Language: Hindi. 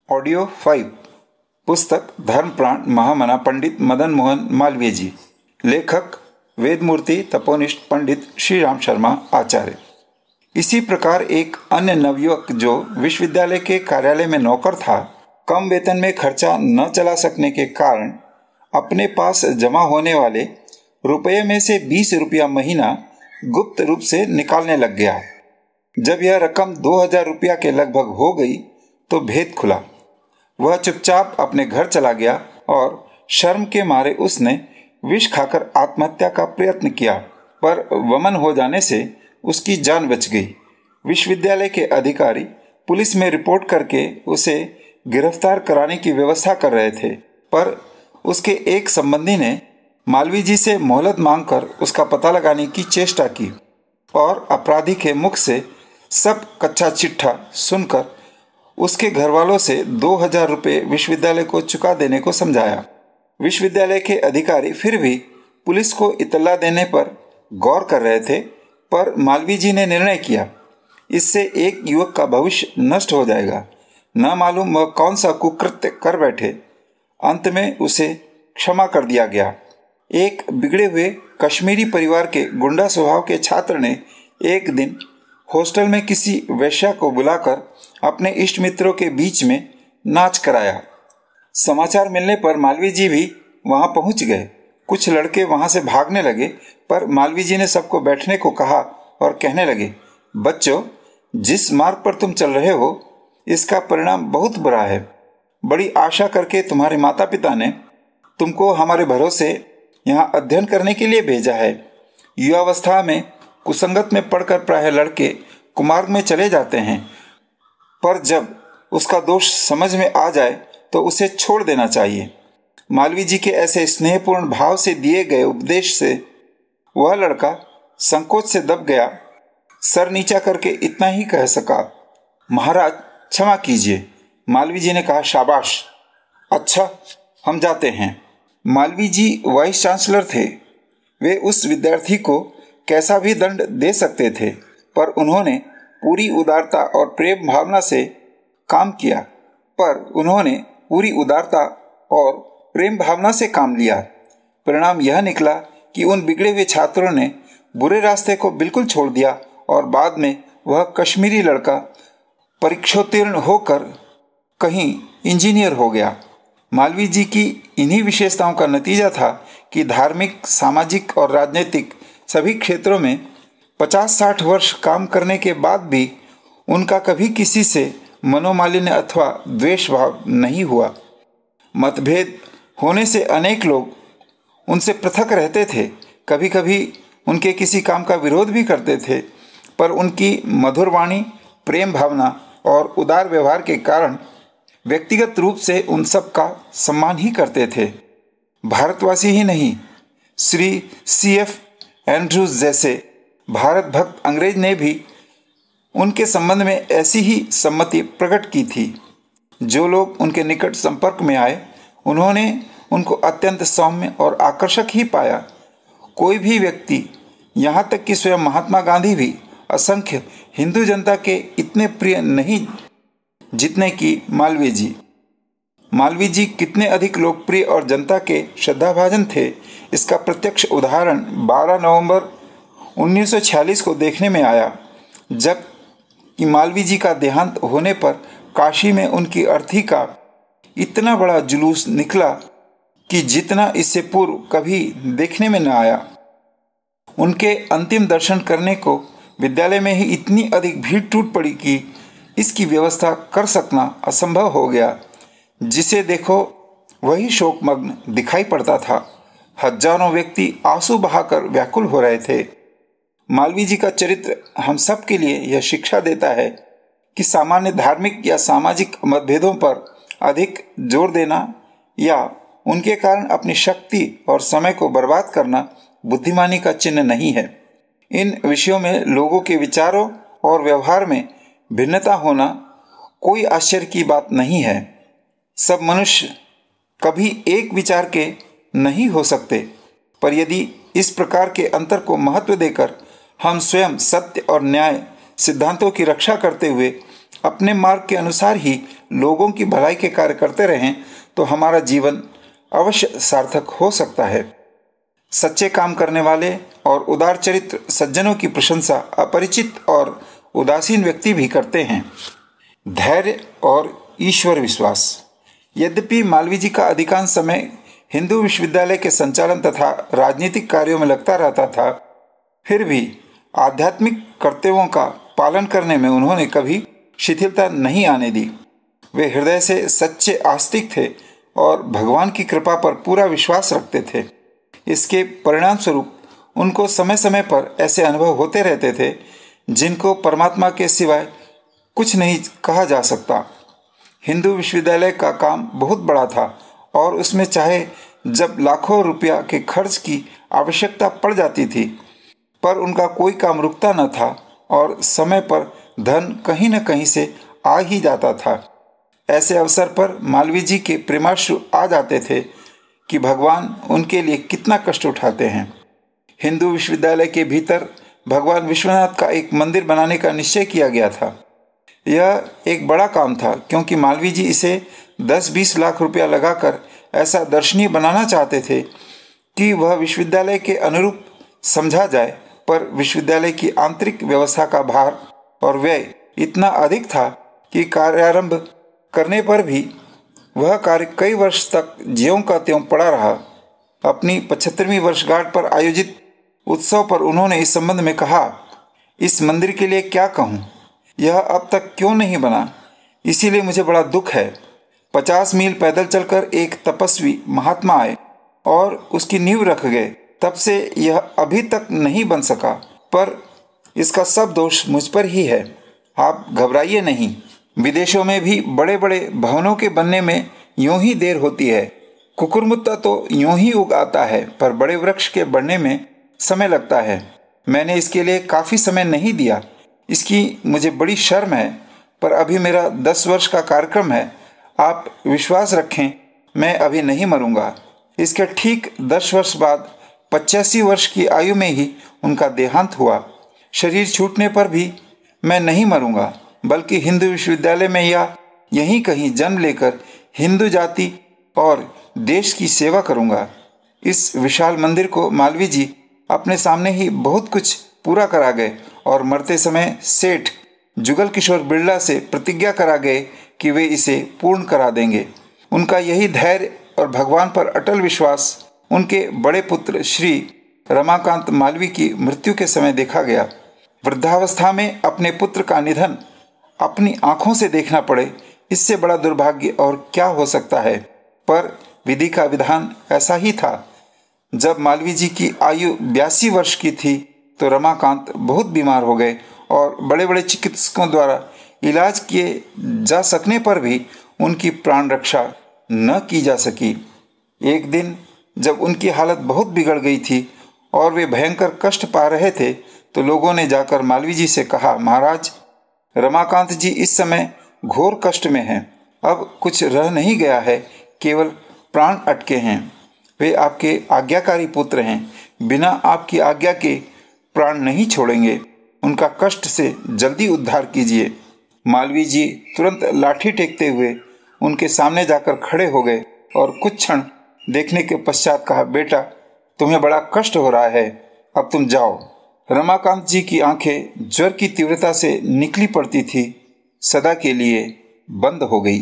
ऑडियो 5 पुस्तक धर्मप्राण महामना पंडित मदन मोहन मालवीय जी। लेखक वेदमूर्ति तपोनिष्ठ पंडित श्री राम शर्मा आचार्य। इसी प्रकार एक अन्य नवयुवक जो विश्वविद्यालय के कार्यालय में नौकर था, कम वेतन में खर्चा न चला सकने के कारण अपने पास जमा होने वाले रुपये में से 20 रुपया महीना गुप्त रूप से निकालने लग गया। जब यह रकम 2000 रुपया के लगभग हो गई तो भेद खुला। वह चुपचाप अपने घर चला गया और शर्म के मारे उसने विष खाकर आत्महत्या का प्रयत्न किया, पर वमन हो जाने से उसकी जान बच गई। विश्वविद्यालय के अधिकारी पुलिस में रिपोर्ट करके उसे गिरफ्तार कराने की व्यवस्था कर रहे थे, पर उसके एक संबंधी ने मालवीय जी से मोहलत मांगकर उसका पता लगाने की चेष्टा की और अपराधी के मुख से सब कच्चा चिट्ठा सुनकर उसके घर वालों से 2000 रुपये विश्वविद्यालय को चुका देने को समझाया। विश्वविद्यालय के अधिकारी फिर भी पुलिस को इत्तला देने पर गौर कर रहे थे, पर मालवीय जी ने निर्णय किया, इससे एक युवक का भविष्य नष्ट हो जाएगा। न मालूम वह कौन सा कुकृत्य कर बैठे। अंत में उसे क्षमा कर दिया गया। एक बिगड़े हुए कश्मीरी परिवार के गुंडा स्वभाव के छात्र ने एक दिन हॉस्टल में किसी वेश्या को बुलाकर अपने इष्ट मित्रों के बीच में नाच कराया। समाचार मिलने पर मालवीय जी भी वहां पहुंच गए। कुछ लड़के वहां से भागने लगे, पर मालवीय जी ने सबको बैठने को कहा और कहने लगे, बच्चों, जिस मार्ग पर तुम चल रहे हो इसका परिणाम बहुत बुरा है। बड़ी आशा करके तुम्हारे माता पिता ने तुमको हमारे भरोसे यहाँ अध्ययन करने के लिए भेजा है। युवावस्था में कुसंगत में पढ़कर प्रायः लड़के कुमार्ग में चले जाते हैं, पर जब उसका दोष समझ में आ जाए तो उसे छोड़ देना चाहिए। मालवीय जी के ऐसे स्नेहपूर्ण भाव से दिए गए उपदेश से वह लड़का संकोच से दब गया। सर नीचा करके इतना ही कह सका, महाराज क्षमा कीजिए। मालवीय जी ने कहा, शाबाश, अच्छा हम जाते हैं। मालवीय जी वाइस चांसलर थे। वे उस विद्यार्थी को कैसा भी दंड दे सकते थे, पर उन्होंने पूरी उदारता और प्रेम भावना से काम किया। परिणाम यह निकला कि उन बिगड़े हुए छात्रों ने बुरे रास्ते को बिल्कुल छोड़ दिया और बाद में वह कश्मीरी लड़का परीक्षोत्तीर्ण होकर कहीं इंजीनियर हो गया। मालवीय जी की इन्हीं विशेषताओं का नतीजा था कि धार्मिक, सामाजिक और राजनीतिक सभी क्षेत्रों में 50-60 वर्ष काम करने के बाद भी उनका कभी किसी से मनोमालिन्य अथवा द्वेष भाव नहीं हुआ। मतभेद होने से अनेक लोग उनसे पृथक रहते थे, कभी कभी उनके किसी काम का विरोध भी करते थे, पर उनकी मधुर वाणी, प्रेम भावना और उदार व्यवहार के कारण व्यक्तिगत रूप से उन सब का सम्मान ही करते थे। भारतवासी ही नहीं, श्री C.F. एंड्रूज जैसे भारत भक्त अंग्रेज ने भी उनके संबंध में ऐसी ही सम्मति प्रकट की थी। जो लोग उनके निकट संपर्क में आए, उन्होंने उनको अत्यंत सौम्य और आकर्षक ही पाया। कोई भी व्यक्ति, यहाँ तक कि स्वयं महात्मा गांधी भी असंख्य हिंदू जनता के इतने प्रिय नहीं जितने कि मालवीय जी। मालवीय जी कितने अधिक लोकप्रिय और जनता के श्रद्धाभाजन थे, इसका प्रत्यक्ष उदाहरण 12 नवंबर 1946 को देखने में आया, जब कि मालवीय जी का देहांत होने पर काशी में उनकी अर्थी का इतना बड़ा जुलूस निकला कि जितना इससे पूर्व कभी देखने में न आया। उनके अंतिम दर्शन करने को विद्यालय में ही इतनी अधिक भीड़ टूट पड़ी कि इसकी व्यवस्था कर सकना असंभव हो गया। जिसे देखो वही शोकमग्न दिखाई पड़ता था। हजारों व्यक्ति आंसू बहाकर व्याकुल हो रहे थे। मालवीय जी का चरित्र हम सब के लिए यह शिक्षा देता है कि सामान्य धार्मिक या सामाजिक मतभेदों पर अधिक जोर देना या उनके कारण अपनी शक्ति और समय को बर्बाद करना बुद्धिमानी का चिन्ह नहीं है। इन विषयों में लोगों के विचारों और व्यवहार में भिन्नता होना कोई आश्चर्य की बात नहीं है। सब मनुष्य कभी एक विचार के नहीं हो सकते, पर यदि इस प्रकार के अंतर को महत्व देकर हम स्वयं सत्य और न्याय सिद्धांतों की रक्षा करते हुए अपने मार्ग के अनुसार ही लोगों की भलाई के कार्य करते रहें तो हमारा जीवन अवश्य सार्थक हो सकता है। सच्चे काम करने वाले और उदार चरित्र सज्जनों की प्रशंसा अपरिचित और उदासीन व्यक्ति भी करते हैं। धैर्य और ईश्वर विश्वास। यद्यपि मालवीय जी का अधिकांश समय हिंदू विश्वविद्यालय के संचालन तथा राजनीतिक कार्यों में लगता रहता था, फिर भी आध्यात्मिक कर्तव्यों का पालन करने में उन्होंने कभी शिथिलता नहीं आने दी। वे हृदय से सच्चे आस्तिक थे और भगवान की कृपा पर पूरा विश्वास रखते थे। इसके परिणाम स्वरूप उनको समय समय पर ऐसे अनुभव होते रहते थे जिनको परमात्मा के सिवाय कुछ नहीं कहा जा सकता। हिंदू विश्वविद्यालय का काम बहुत बड़ा था और उसमें चाहे जब लाखों रुपया के खर्च की आवश्यकता पड़ जाती थी, पर उनका कोई काम रुकता न था और समय पर धन कहीं न कहीं से आ ही जाता था। ऐसे अवसर पर मालवीय जी के प्रेमाश्रु आ जाते थे कि भगवान उनके लिए कितना कष्ट उठाते हैं। हिंदू विश्वविद्यालय के भीतर भगवान विश्वनाथ का एक मंदिर बनाने का निश्चय किया गया था। यह एक बड़ा काम था क्योंकि मालवीय जी इसे 10-20 लाख रुपया लगाकर ऐसा दर्शनीय बनाना चाहते थे कि वह विश्वविद्यालय के अनुरूप समझा जाए, पर विश्वविद्यालय की आंतरिक व्यवस्था का भार और व्यय इतना अधिक था कि कार्यारंभ करने पर भी वह कार्य कई वर्ष तक ज्यों का त्यों पड़ा रहा। अपनी 75वीं वर्षगांठ पर आयोजित उत्सव पर उन्होंने इस संबंध में कहा, इस मंदिर के लिए क्या कहूँ, यह अब तक क्यों नहीं बना, इसीलिए मुझे बड़ा दुख है। 50 मील पैदल चलकर एक तपस्वी महात्मा आए और उसकी नींव रख गए, तब से यह अभी तक नहीं बन सका, पर इसका सब दोष मुझ पर ही है। आप घबराइए नहीं, विदेशों में भी बड़े बड़े भवनों के बनने में यूं ही देर होती है। कुकुरमुत्ता तो यूं ही उग आता है, पर बड़े वृक्ष के बढ़ने में समय लगता है। मैंने इसके लिए काफ़ी समय नहीं दिया, इसकी मुझे बड़ी शर्म है, पर अभी मेरा 10 वर्ष का कार्यक्रम है। आप विश्वास रखें, मैं अभी नहीं मरूंगा। इसके ठीक 10 वर्ष बाद 85 वर्ष की आयु में ही उनका देहांत हुआ। शरीर छूटने पर भी मैं नहीं मरूंगा, बल्कि हिंदू विश्वविद्यालय में या यहीं कहीं जन्म लेकर हिंदू जाति और देश की सेवा करूंगा। इस विशाल मंदिर को मालवीय जी अपने सामने ही बहुत कुछ पूरा करा गए और मरते समय सेठ जुगल किशोर बिरला से प्रतिज्ञा करा गए कि वे इसे पूर्ण करा देंगे। उनका यही धैर्य और भगवान पर अटल विश्वास उनके बड़े पुत्र श्री रमाकांत मालवीय की मृत्यु के समय देखा गया। वृद्धावस्था में अपने पुत्र का निधन अपनी आंखों से देखना पड़े, इससे बड़ा दुर्भाग्य और क्या हो सकता है। पर विधि का विधान ऐसा ही था। जब मालवीय जी की आयु 82 वर्ष की थी तो रमाकांत बहुत बीमार हो गए और बड़े बड़े चिकित्सकों द्वारा इलाज किए जा सकने पर भी उनकी प्राण रक्षा न की जा सकी। एक दिन जब उनकी हालत बहुत बिगड़ गई थी और वे भयंकर कष्ट पा रहे थे, तो लोगों ने जाकर मालवीय जी से कहा, महाराज, रमाकांत जी इस समय घोर कष्ट में हैं। अब कुछ रह नहीं गया है, केवल प्राण अटके हैं। वे आपके आज्ञाकारी पुत्र हैं, बिना आपकी आज्ञा के प्राण नहीं छोड़ेंगे। उनका कष्ट से जल्दी उद्धार कीजिए। मालवीय जी तुरंत लाठी टेकते हुए उनके सामने जाकर खड़े हो गए और कुछ क्षण देखने के पश्चात कहा, बेटा, तुम्हें बड़ा कष्ट हो रहा है, अब तुम जाओ। रमाकांत जी की आंखें ज्वर की तीव्रता से निकली पड़ती थी, सदा के लिए बंद हो गई।